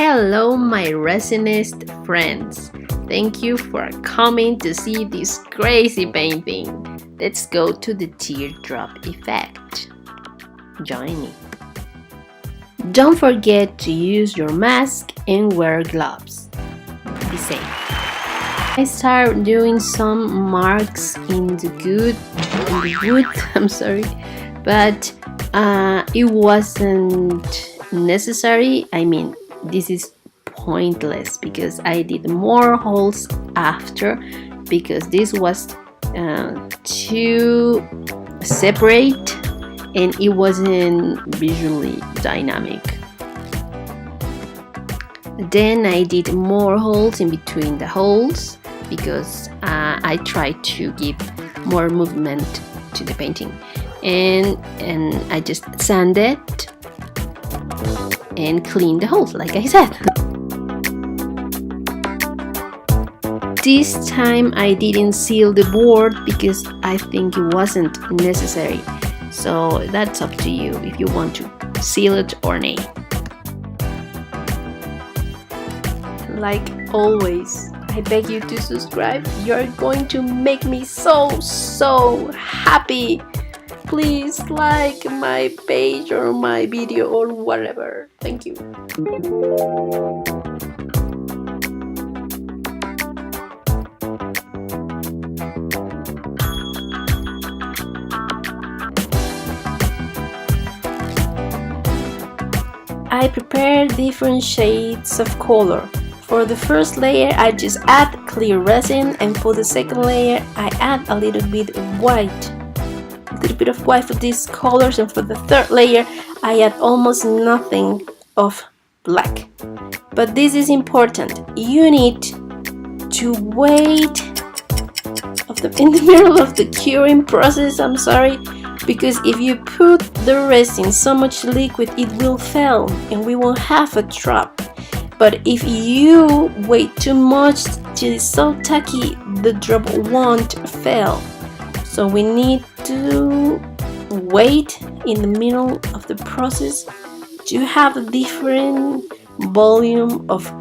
Hello, my resinist friends. Thank you for coming to see this crazy painting. Let's go to the teardrop effect. Join me. Don't forget to use your mask and wear gloves. Be safe. I start doing some marks in the wood, but it wasn't necessary. I mean, this is pointless because I did more holes after, because this was too separate and it wasn't visually dynamic. Then I did more holes in between the holes because I tried to give more movement to the painting, and I just sanded and cleaned the holes like I said. This time I didn't seal the board because I think it wasn't necessary, so that's up to you if you want to seal it or not. Like always, I beg you to subscribe. You're going to make me so happy. Please like my page or my video or whatever. Thank you. I prepare different shades of color. For the first layer, I just add clear resin, and for the second layer, I add a little bit of white. A little bit of white for these colors, and for the third layer, I add almost nothing of black. But this is important. You need to wait in the middle of the curing process, because if you put the resin so much liquid, it will fail and we won't have a drop. But if you wait too much till it's so tacky, the drop won't fail. So we need to wait in the middle of the process to have a different volume of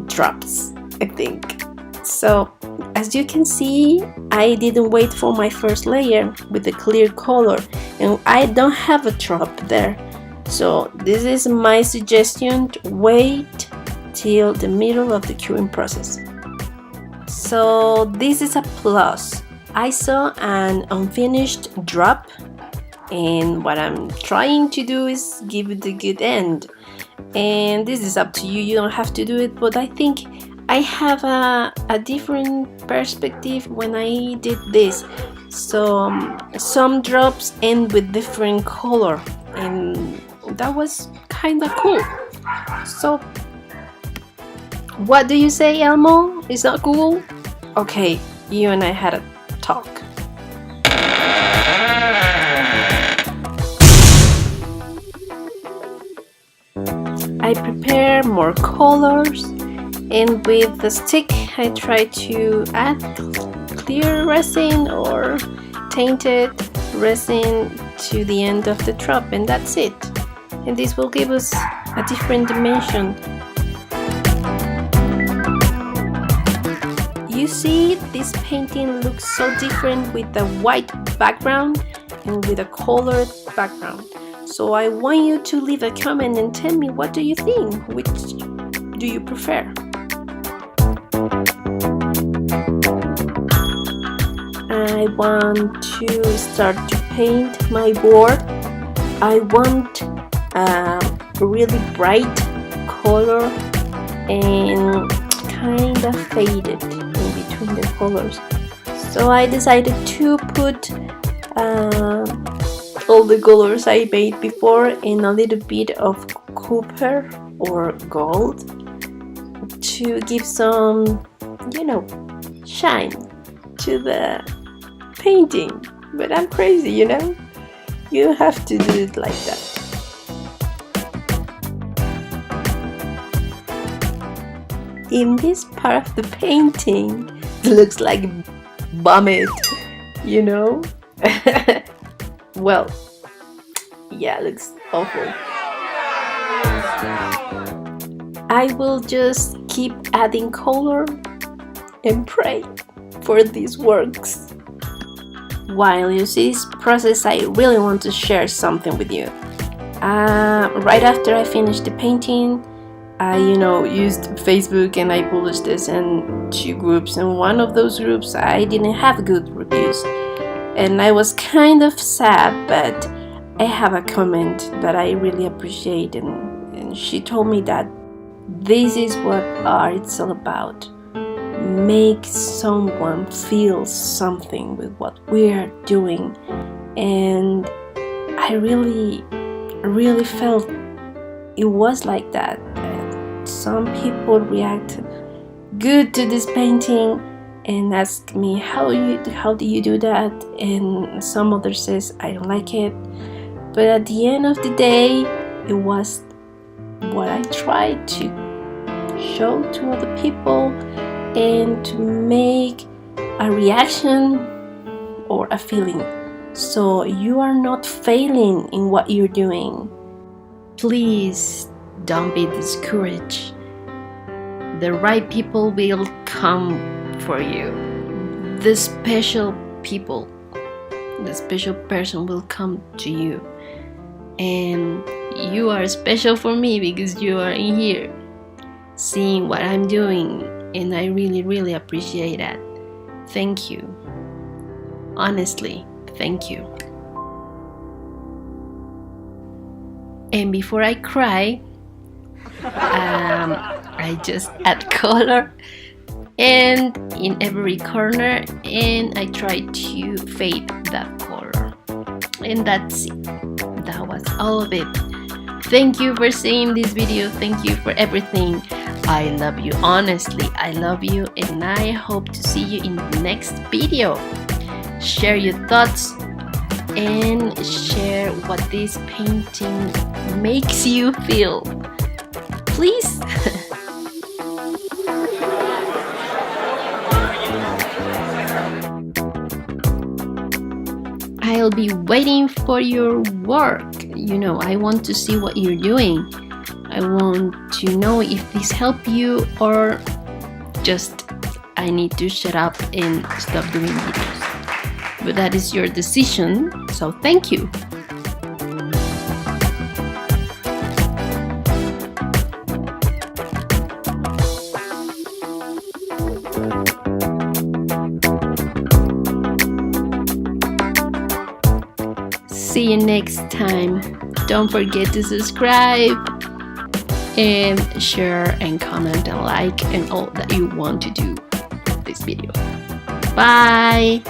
drops, I think. So as you can see, I didn't wait for my first layer with the clear color, and I don't have a drop there. So this is my suggestion: wait till the middle of the curing process. So this is a plus. I saw an unfinished drop, and what I'm trying to do is give it a good end. And this is up to you. You don't have to do it, but I think I have a different perspective when I did this. So some drops end with different color, and that was kind of cool. So what do you say, Elmo? Is that cool? Okay, you and I had a talk. I prepare more colors, and with the stick I try to add clear resin or tainted resin to the end of the drop, and that's it. And this will give us a different dimension. You see, this painting looks so different with the white background and with a colored background. So I want you to leave a comment and tell me, what do you think? Which do you prefer? I want to start to paint my board. I want a really bright color and kind of faded in between the colors. So I decided to put all the colors I made before in a little bit of copper or gold to give some, shine to the painting. But I'm crazy, you have to do it like that. In this part of the painting, it looks like vomit, Well, yeah, it looks awful. I will just keep adding color and pray for this works. While you see this process, I really want to share something with you. Right after I finished the painting, I used Facebook and I published this in 2 groups, and one of those groups I didn't have good reviews, and I was kind of sad, but I have a comment that I really appreciate, and she told me that this is what art's all about. Make someone feel something with what we are doing, and I really felt it was like that. Some people react good to this painting and ask me how do you do that, and some others says I don't like it, but at the end of the day it was what I tried to show to other people and to make a reaction or a feeling. So you are not failing in what you're doing. Please don't be discouraged. The right people will come for you. The special people, the special person will come to you. And you are special for me because you are in here seeing what I'm doing, and I really appreciate that. Thank you. Honestly, thank you. And before I cry, I just add color and in every corner, and I try to fade that color, and that's it. That was all of it. Thank you for seeing this video. Thank you for everything. I love you. Honestly, I love you, and I hope to see you in the next video. Share your thoughts and share what this painting makes you feel. Please. I'll be waiting for your work. I want to see what you're doing. I want to know if this helped you or just I need to shut up and stop doing videos. But that is your decision, so thank you. See you next time. Don't forget to subscribe and share and comment and like and all that you want to do this video. Bye.